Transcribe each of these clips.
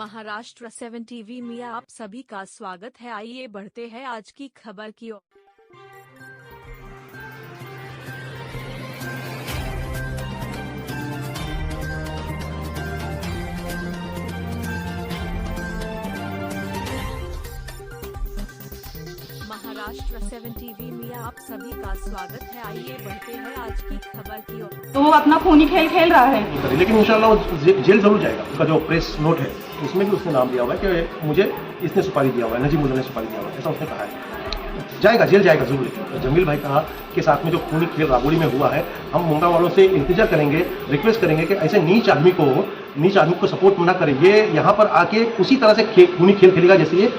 Maharashtra 7 TV में आप सभी का स्वागत है। आइए बढ़ते हैं आज की खबर की ओर। महाराष्ट्र 7 टीवी में आप सभी का स्वागत है। आइए बढ़ते हैं आज की खबर की ओर। तो वो अपना खूनी खेल खेल रहा है, लेकिन इंशाल्लाह वो जेल जरूर जाएगा। उसका जो प्रेस नोट है उसमें भी उसने नाम दिया हुआ है कि मुझे इसने सुपारी दिया हुआ है, नजीमुल्लाह ने सुपारी दिया हुआ है, ऐसा उसने कहा है। जाएगा, जेल जाएगा जरूर। तो जमील भाई कहा के साथ में जो खूनी खेल राबोड़ी में हुआ है, हम मुंडा वालों से इंतजार करेंगे, रिक्वेस्ट करेंगे कि ऐसे नीच आदमी को सपोर्ट ना करें। ये यहाँ पर आके उसी तरह से खूनी खेल खेलेगा जैसे ये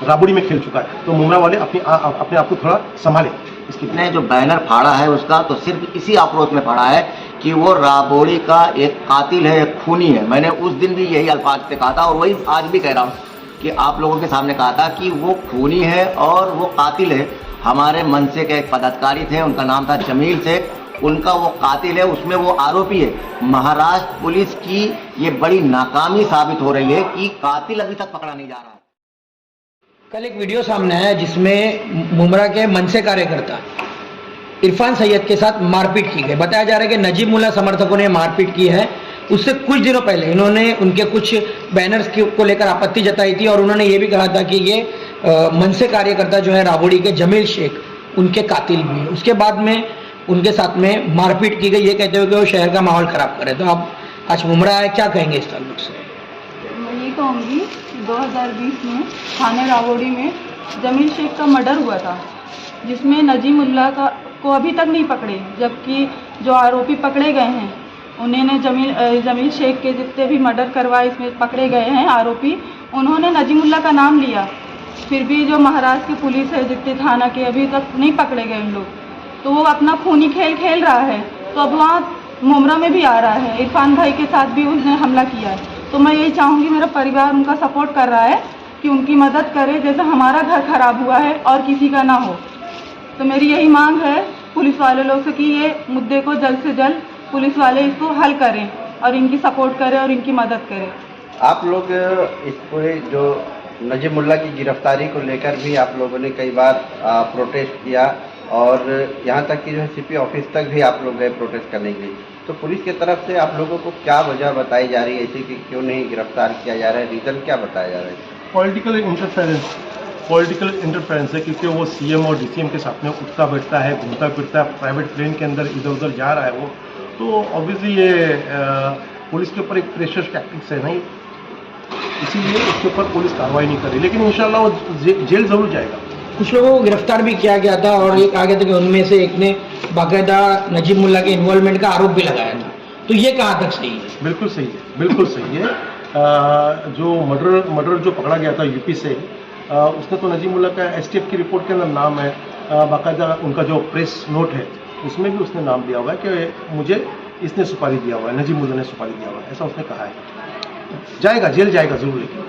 राबोड़ी में खेल चुका है। तो मुंडा वाले अपने आप को थोड़ा संभालें। इसने जो बैनर फाड़ा है उसका तो सिर्फ इसी आक्रोश में फाड़ा है कि वो राबोड़ी का एक कातिल है, एक खूनी है। मैंने उस दिन भी यही अल्फाज से कहा था और वही आज भी कह रहा हूँ कि आप लोगों के सामने कहा था कि वो खूनी है और वो कातिल है। हमारे मनसे के एक पदाधिकारी थे, उनका नाम था जमील शेख, उनका वो कातिल है, उसमें वो आरोपी है। महाराष्ट्र पुलिस की ये बड़ी नाकामी साबित हो रही है कि कातिल अभी तक पकड़ा नहीं जा रहा है। कल एक वीडियो सामने आया जिसमें मुमरा के मनसे कार्यकर्ता इरफान सैयद के साथ मारपीट की गई। बताया जा रहा है कि नजीमुल्लाह समर्थकों ने मारपीट की है। उससे कुछ दिनों पहले इन्होंने उनके कुछ बैनर्स को लेकर आपत्ति जताई थी और उन्होंने ये भी कहा था कि ये मनसे कार्यकर्ता जो है राबोड़ी के जमील शेख उनके कातिल भी है। उसके बाद में उनके साथ में मारपीट की गई, ये कहते हुए कि वो शहर का माहौल खराब करे। तो आप आज मुमरा है, क्या कहेंगे इस ताल्लुक से? मैं ये कहूँगी 2020 में थाने राबोड़ी में जमील शेख का मर्डर हुआ था, जिसमें नजीमुल्लाह को अभी तक नहीं पकड़े, जबकि जो आरोपी पकड़े गए हैं उन्होंने जमील शेख के जितने भी मर्डर करवाए इसमें पकड़े गए हैं आरोपी, उन्होंने नजीमुल्लाह का नाम लिया। फिर भी जो महाराष्ट्र की पुलिस है, जितने थाना के, अभी तक नहीं पकड़े गए उन लोग। तो वो अपना खूनी खेल खेल रहा है। तो अब वहाँ मुमरा में भी आ रहा है, इरफान भाई के साथ भी उसने हमला किया है। तो मैं यही चाहूँगी, मेरा परिवार उनका सपोर्ट कर रहा है कि उनकी मदद करे, जैसे हमारा घर खराब हुआ है और किसी का ना हो। तो मेरी यही मांग है पुलिस वाले लोग से कि ये मुद्दे को जल्द से जल्द पुलिस वाले इसको हल करें और इनकी सपोर्ट करें और इनकी मदद करें। आप लोग इस पूरे जो नजीमुल्लाह की गिरफ्तारी को लेकर भी आप लोगों ने कई बार प्रोटेस्ट किया और यहाँ तक कि जो है सीपी ऑफिस तक भी आप लोग गए प्रोटेस्ट करने के लिए। तो पुलिस की तरफ से आप लोगों को क्या वजह बताई जा रही है ऐसी कि क्यों नहीं गिरफ्तार किया जा रहा है? रीज़न क्या बताया जा रहा है? पॉलिटिकल इंटरफेरेंस है, क्योंकि वो सीएम और डीसीएम के साथ में उठता बैठता है, घूमता फिरता है, प्राइवेट प्लेन के अंदर इधर उधर जा रहा है वो। तो ऑब्वियसली ये पुलिस के ऊपर एक प्रेशर टैक्टिक्स है, नहीं, इसीलिए उसके ऊपर पुलिस कार्रवाई नहीं कर रही। लेकिन इंशाल्लाह वो जेल जरूर जाएगा। कुछ लोगों को गिरफ्तार भी किया गया था और ये कहा गया था कि उनमें से एक ने बाकायदा नजीमुल्लाह के इन्वॉल्वमेंट का आरोप भी लगाया था। तो ये कहाँ तक सही है? बिल्कुल सही है, बिल्कुल सही है। जो मर्डर जो पकड़ा गया था यूपी से, उसने तो नजीमुल्लाह का एसटीएफ की रिपोर्ट के अंदर नाम है, बाकायदा उनका जो प्रेस नोट है उसमें भी उसने नाम दिया हुआ है कि मुझे इसने सुपारी दिया हुआ है, नजीमुल्लाह ने सुपारी दिया हुआ है, ऐसा उसने कहा है। जाएगा, जेल जाएगा जरूर। लेकिन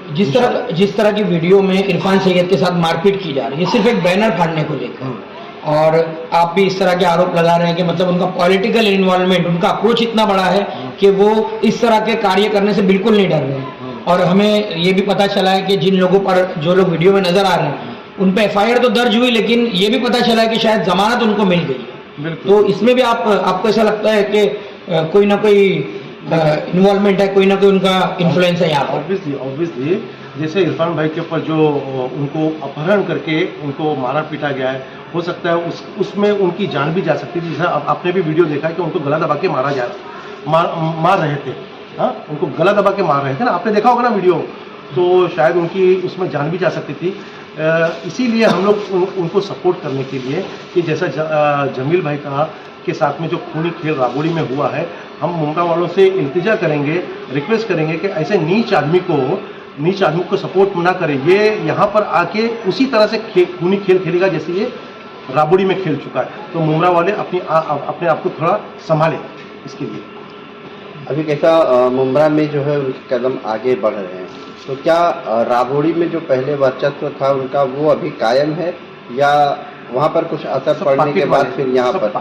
जिस तरह की वीडियो में इरफान सैयद के साथ मारपीट की जा रही है सिर्फ एक बैनर फाड़ने को लेकर, और आप भी इस तरह के आरोप लगा रहे हैं कि मतलब उनका पॉलिटिकल इन्वॉल्वमेंट, उनका अप्रोच इतना बड़ा है कि वो इस तरह के कार्य करने से बिल्कुल नहीं डर रहे हैं। और हमें ये भी पता चला है कि जिन लोगों पर, जो लोग वीडियो में नजर आ रहे हैं, उन पर FIR तो दर्ज हुई, लेकिन ये भी पता चला है कि शायद जमानत उनको मिल गई। तो इसमें भी आपको ऐसा लगता है कि कोई ना कोई इन्वॉल्वमेंट है, कोई ना कोई उनका इन्फ्लुएंस है यहाँ पर? ऑब्वियसली जैसे इरफान भाई के ऊपर जो उनको अपहरण करके उनको मारा पीटा गया है, हो सकता है उसमें उनकी जान भी जा सकती थी। जैसा आपने भी वीडियो देखा है कि उनको गला दबा के मार रहे थे। हाँ, उनको गला दबा के मार रहे थे ना, आपने देखा होगा ना वीडियो। तो शायद उनकी उसमें जान भी जा सकती थी। इसीलिए हम लोग उनको सपोर्ट करने के लिए कि जैसा जमील भाई के साथ में जो खूनी खेल राबोड़ी में हुआ है, हम मुंडा वालों से इंतजार करेंगे, रिक्वेस्ट करेंगे कि ऐसे नीच आदमी को सपोर्ट ना करें। ये यहाँ पर आके उसी तरह से खूनी खेल खेलेगा जैसे ये राबोड़ी में खेल चुका है। तो मुमरा वाले अपने आप को थोड़ा संभालें इसके लिए। अभी कैसा मुमरा में जो है उनके कदम आगे बढ़ रहे हैं, तो क्या राबोड़ी में जो पहले वर्चस्व था उनका वो अभी कायम है या वहाँ पर कुछ असर पड़ने के बाद फिर यहाँ पर?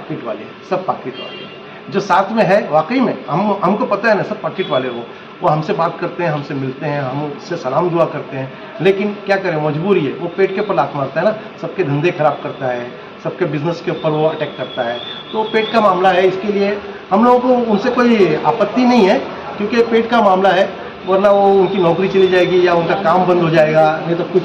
सब पाकिट वाले जो साथ में है, वाकई में हमको पता है ना, सब पाकिट वाले वो वो हमसे बात करते हैं, हमसे मिलते हैं, हम उससे सलाम दुआ करते हैं, लेकिन क्या करें, मजबूरी है। वो पेट के ऊपर लात मारता है ना, सबके धंधे खराब करता है, सबके बिजनेस के ऊपर वो अटैक करता है। तो पेट का मामला है, इसके लिए हम लोगों को उनसे कोई आपत्ति नहीं है, क्योंकि पेट का मामला है, वरना वो उनकी नौकरी चली जाएगी या उनका काम बंद हो जाएगा, नहीं तो कुछ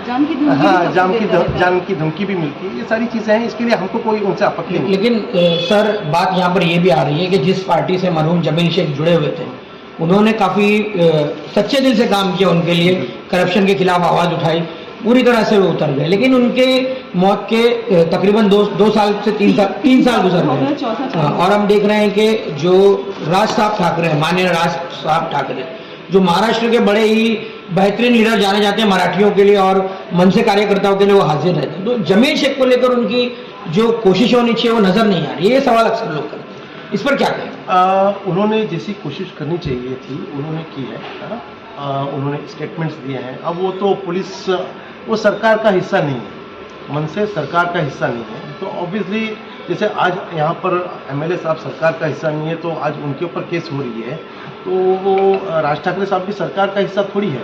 जान की धमकी जान की धमकी भी मिलती है। ये सारी चीज़ें हैं, इसके लिए हमको कोई उनसे आपत्ति नहीं। लेकिन सर बात यहाँ पर ये भी आ रही है कि जिस पार्टी से मरहूम जमील शेख जुड़े हुए थे, उन्होंने काफ़ी सच्चे दिल से काम किया उनके लिए, करप्शन के खिलाफ आवाज़ उठाई, पूरी तरह से वो उतर गए। लेकिन उनके मौत के तकरीबन दो साल से तीन साल गुजर गए, और हम देख रहे हैं कि जो राज साहब ठाकरे हैं, माननीय राज साहब ठाकरे, जो महाराष्ट्र के बड़े ही बेहतरीन लीडर जाने जाते हैं मराठियों के लिए और मन से कार्यकर्ताओं के लिए वो हाजिर रहते हैं, तो जमील शेख को लेकर उनकी जो कोशिश होनी चाहिए वो नजर नहीं आ रही। ये सवाल अक्सर लोग करते हैं, इस पर क्या कहें? उन्होंने जैसी कोशिश करनी चाहिए थी उन्होंने की है ना। उन्होंने स्टेटमेंट्स दिए हैं। अब वो तो पुलिस, वो सरकार का हिस्सा नहीं है, मन से सरकार का हिस्सा नहीं है, तो ऑब्वियसली जैसे आज यहाँ पर एमएलए साहब सरकार का हिस्सा नहीं है, तो आज उनके ऊपर केस हो रही है, तो वो राज ठाकरे साहब भी सरकार का हिस्सा थोड़ी है।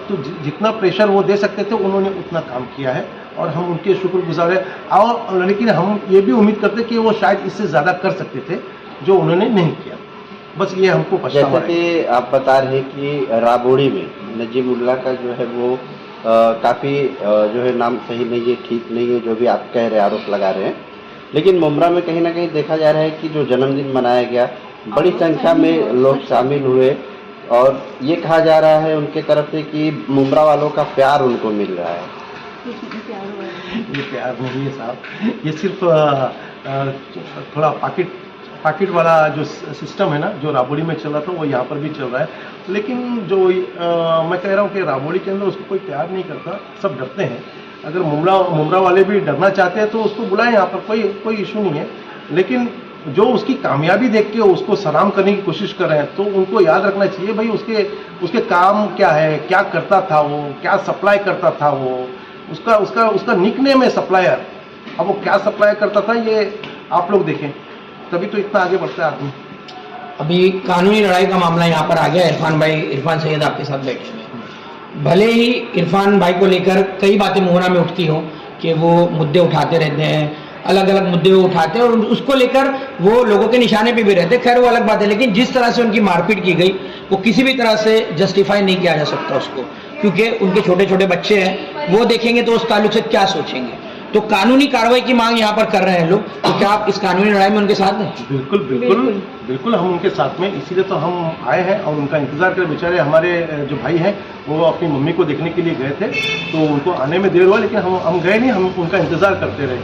तो जितना प्रेशर वो दे सकते थे उन्होंने उतना काम किया है, और हम उनके शुक्रगुजार हैं। और लेकिन हम ये भी उम्मीद करते कि वो शायद इससे ज़्यादा कर सकते थे, जो उन्होंने नहीं किया। बस ये हमको पछतावा है। जैसे कि आप बता रहे हैं कि राबोड़ी में नजीमुल्लाह का जो है वो काफ़ी जो है नाम सही नहीं है, ठीक नहीं है, जो भी आप कह रहे हैं, आरोप लगा रहे हैं। लेकिन मुमरा में कहीं ना कहीं देखा जा रहा है कि जो जन्मदिन मनाया गया, बड़ी संख्या में लोग शामिल हुए, और ये कहा जा रहा है उनके तरफ से कि मुमरा वालों का प्यार उनको मिल रहा है। ये प्यार नहीं है साहब, ये सिर्फ थोड़ा पाकिट वाला जो सिस्टम है ना, जो राबोड़ी में चल रहा था वो यहाँ पर भी चल रहा है। लेकिन जो मैं कह रहा हूँ कि राबोड़ी के अंदर उसको कोई प्यार नहीं करता, सब डरते हैं। अगर मुमरा वाले भी डरना चाहते हैं तो उसको बुलाएं, यहाँ पर कोई इशू नहीं है। लेकिन जो उसकी कामयाबी देख के उसको सलाम करने की कोशिश कर रहे हैं, तो उनको याद रखना चाहिए भाई उसके काम क्या है, क्या करता था वो, क्या सप्लाई करता था वो, उसका निकनेम है सप्लायर। अब वो क्या सप्लाई करता था ये आप लोग देखें, तभी तो इतना आगे बढ़ता है आदमी। अभी कानूनी लड़ाई का मामला यहाँ पर आ गया। इरफान सैयद आपके साथ बैठे हुए हैं। भले ही इरफान भाई को लेकर कई बातें मुहरा में उठती हो कि वो मुद्दे उठाते रहते हैं, अलग अलग मुद्दे वो उठाते हैं और उसको लेकर वो लोगों के निशाने पे भी रहते हैं, खैर वो अलग बात है। लेकिन जिस तरह से उनकी मारपीट की गई वो किसी भी तरह से जस्टिफाई नहीं किया जा सकता उसको, क्योंकि उनके छोटे छोटे बच्चे हैं, वो देखेंगे तो उस ताल्लुक से क्या सोचेंगे। तो कानूनी कार्रवाई की मांग यहाँ पर कर रहे हैं लोग, तो क्या आप इस कानूनी लड़ाई में उनके साथ हैं? बिल्कुल हम उनके साथ में, इसीलिए तो हम आए हैं और उनका इंतजार कर। बेचारे हमारे जो भाई हैं वो अपनी मम्मी को देखने के लिए गए थे, तो उनको आने में देर हुआ, लेकिन हम गए नहीं, हम उनका इंतजार करते रहे।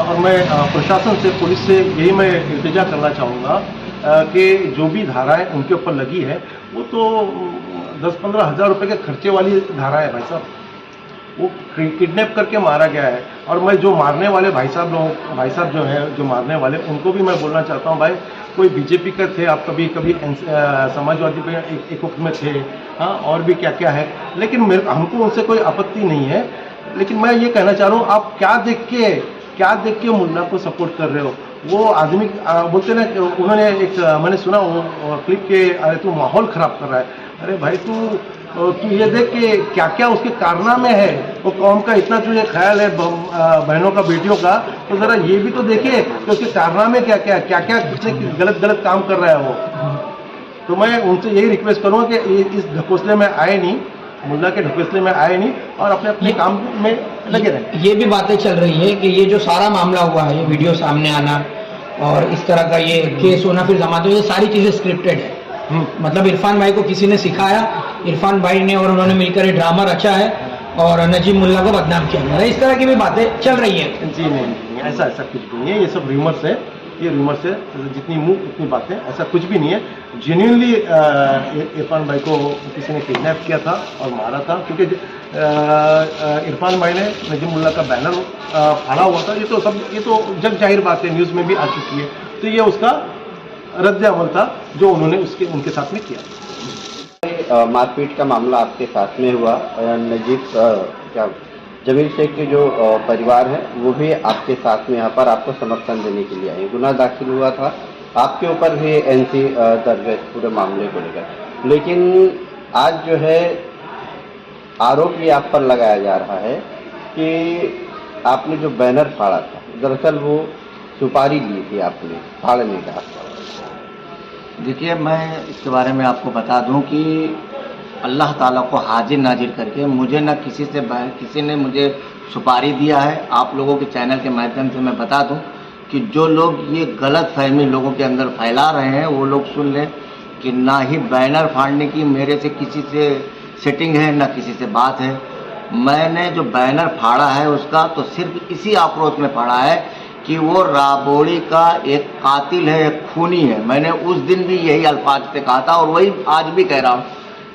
और मैं प्रशासन से, पुलिस से यही मैं इल्तिजा करना चाहूँगा कि जो भी धाराएं उनके ऊपर लगी है वो तो 10-15 हज़ार रुपये के खर्चे वाली धारा है भाई साहब। वो किडनैप करके मारा गया है। और मैं जो मारने वाले भाई साहब जो हैं, जो मारने वाले, उनको भी मैं बोलना चाहता हूँ, भाई कोई बीजेपी का थे आप, कभी समाजवादी पे एक वक्त में थे, हाँ, और भी क्या क्या है, लेकिन हमको उनसे कोई आपत्ति नहीं है। लेकिन मैं ये कहना चाह रहा हूँ, आप क्या देख के मुल्ला को सपोर्ट कर रहे हो? वो आदमी बोलते ना, उन्होंने मैंने सुना क्लिप के, अरे तू माहौल ख़राब कर रहा है। अरे भाई तू ये देख के क्या क्या उसके कारनामे है, वो कौम का इतना तुझे ख्याल है बहनों का, बेटियों का, तो ज़रा ये भी तो देखे कि उसके कारनामे क्या गलत काम कर रहा है वो। तो मैं उनसे यही रिक्वेस्ट करूँगा कि इस ढकोसले में आए नहीं, मुल्ला के ढकोसले में आए नहीं, और अपने काम में लगे रहें। ये भी बातें चल रही है कि ये जो सारा मामला हुआ है, ये वीडियो सामने आना और इस तरह का ये केस होना, फिर जमाते, ये सारी चीज़ें स्क्रिप्टेड है। मतलब इरफान भाई को किसी ने सिखाया, इरफान भाई ने और उन्होंने मिलकर ये ड्रामा रचा है और नजीब मुल्ला को बदनाम किया है। इस तरह की भी बातें चल रही हैं। जी नहीं, ऐसा कुछ भी नहीं है, ये सब रूमर्स है। ये रूमर्स है, जितनी मुंह उतनी बातें, ऐसा कुछ भी नहीं है। जेन्युइनली इरफान भाई को किसी ने किडनैप किया था और मारा था, क्योंकि इरफान भाई ने नजीब मुल्ला का बैनर फाड़ा हुआ था। ये तो जग जाहिर बात है, न्यूज़ में भी आ चुकी है। तो ये उसका रद्द अमल था जो उन्होंने उनके साथ में किया। मारपीट का मामला आपके साथ में हुआ, जमील शेख के जो परिवार है वो भी आपके साथ में यहाँ पर आपको समर्थन देने के लिए आए। गुनाह दाखिल हुआ था, आपके ऊपर भी एनसी दर्ज है पूरे मामले को लेकर। लेकिन आज जो है आरोप ये आप पर लगाया जा रहा है कि आपने जो बैनर फाड़ा था, दरअसल वो सुपारी ली थी आपने फाड़ने का। देखिए, मैं इसके बारे में आपको बता दूं कि अल्लाह ताला को हाजिर नाजिर करके मुझे न किसी ने मुझे सुपारी दिया है। आप लोगों के चैनल के माध्यम से मैं बता दूं कि जो लोग ये गलत फहमी लोगों के अंदर फैला रहे हैं वो लोग सुन लें कि ना ही बैनर फाड़ने की मेरे से किसी से सेटिंग है, ना किसी से बात है। मैंने जो बैनर फाड़ा है उसका तो सिर्फ इसी आक्रोश में फाड़ा है कि वो राबोड़ी का एक कातिल है, एक खूनी है। मैंने उस दिन भी यही अल्फाज से कहा था और वही आज भी कह रहा हूँ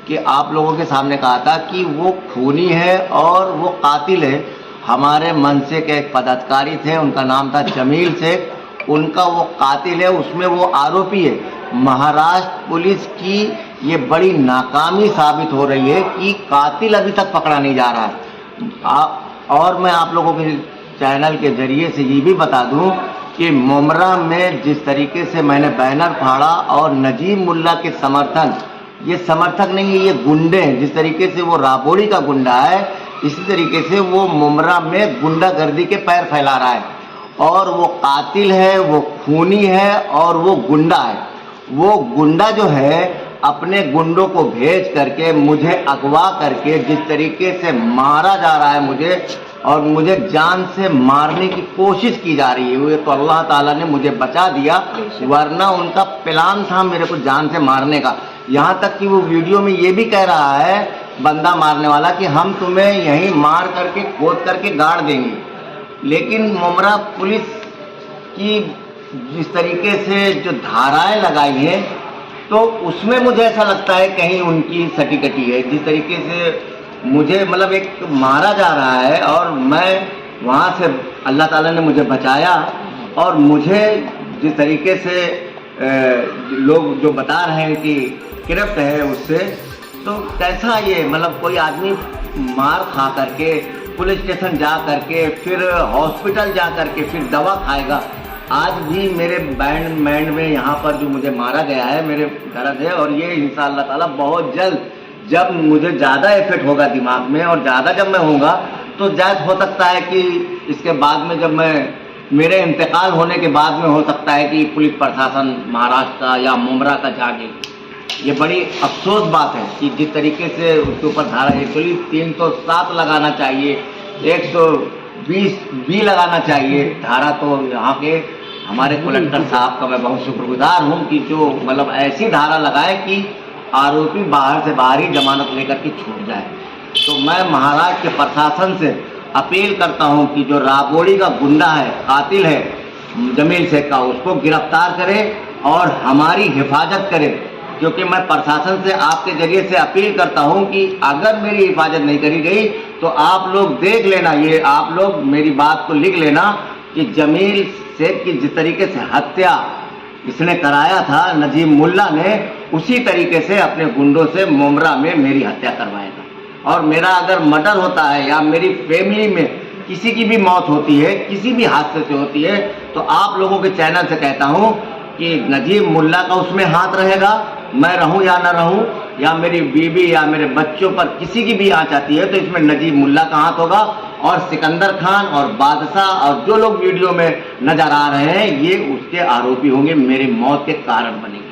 कि आप लोगों के सामने कहा था कि वो खूनी है और वो कातिल है। हमारे मनसे के एक पदाधिकारी थे, उनका नाम था जमील शेख, उनका वो कातिल है, उसमें वो आरोपी है। महाराष्ट्र पुलिस की ये बड़ी नाकामी साबित हो रही है कि कातिल अभी तक पकड़ा नहीं जा रहा है। और मैं आप लोगों के चैनल के जरिए से ये भी बता दूं कि मुमरा में जिस तरीके से मैंने बैनर फाड़ा और नजीब मुल्ला के समर्थन, ये समर्थक नहीं है, ये गुंडे हैं। जिस तरीके से वो राबोड़ी का गुंडा है, इसी तरीके से वो मुमरा में गुंडागर्दी के पैर फैला रहा है। और वो कातिल है, वो खूनी है और वो गुंडा है। वो गुंडा जो है अपने गुंडों को भेज करके मुझे अगवा करके जिस तरीके से मारा जा रहा है मुझे, और मुझे जान से मारने की कोशिश की जा रही है। तो अल्लाह ताला ने मुझे बचा दिया, वरना उनका प्लान था मेरे को जान से मारने का। यहाँ तक कि वो वीडियो में ये भी कह रहा है बंदा मारने वाला कि हम तुम्हें यहीं मार करके खोद करके गाड़ देंगे। लेकिन मुमरा पुलिस की जिस तरीके से जो धाराएं लगाई हैं तो उसमें मुझे ऐसा लगता है कहीं उनकी सटीकटी है। जिस तरीके से मुझे मतलब एक मारा जा रहा है और मैं वहाँ से अल्लाह ताला ने मुझे बचाया, और मुझे जिस तरीके से लोग जो बता रहे हैं कि गिरफ्त है उससे, तो कैसा ये मतलब कोई आदमी मार खा करके पुलिस स्टेशन जा करके फिर हॉस्पिटल जा करके फिर दवा खाएगा। आज भी मेरे बैंड में यहाँ पर जो मुझे मारा गया है मेरे दर्द है, और ये इंशाअल्लाह ताला बहुत जल्द जब मुझे ज़्यादा इफेक्ट होगा दिमाग में और ज़्यादा जब मैं होऊंगा तो जायज़ हो सकता है कि इसके बाद में जब मैं मेरे इंतकाल होने के बाद में हो सकता है कि पुलिस प्रशासन महाराष्ट्र का या मुमरा का जागे। ये बड़ी अफसोस बात है कि जिस तरीके से उसके ऊपर धारा एक्चुअली 307 लगाना चाहिए, 120 भी लगाना चाहिए धारा। तो यहाँ के हमारे कलेक्टर साहब का मैं बहुत शुक्रगुजार हूँ कि जो मतलब ऐसी धारा लगाए कि आरोपी बाहर से बाहर ही जमानत लेकर के छूट जाए। तो मैं महाराष्ट्र के प्रशासन से अपील करता हूं कि जो राबोड़ी का गुंडा है, कातिल है जमील शेख का, उसको गिरफ्तार करें और हमारी हिफाजत करें। क्योंकि मैं प्रशासन से आपके जरिए से अपील करता हूं कि अगर मेरी हिफाजत नहीं करी गई तो आप लोग देख लेना, ये आप लोग मेरी बात को लिख लेना कि जमील शेख की जिस तरीके से हत्या इसने कराया था नजीब मुल्ला ने, उसी तरीके से अपने गुंडों से मुमरा में मेरी हत्या करवाएगा। और मेरा अगर मर्डर होता है या मेरी फैमिली में किसी की भी मौत होती है, किसी भी हादसे से होती है, तो आप लोगों के चैनल से कहता हूं कि नजीब मुल्ला का उसमें हाथ रहेगा, मैं रहूं या ना रहूं, या मेरी बीवी या मेरे बच्चों पर किसी की भी आंच आती है तो इसमें नजीब मुल्ला का हाथ होगा। और सिकंदर खान और बादशाह और जो लोग वीडियो में नजर आ रहे हैं ये उसके आरोपी होंगे, मेरी मौत के कारण बनेंगे।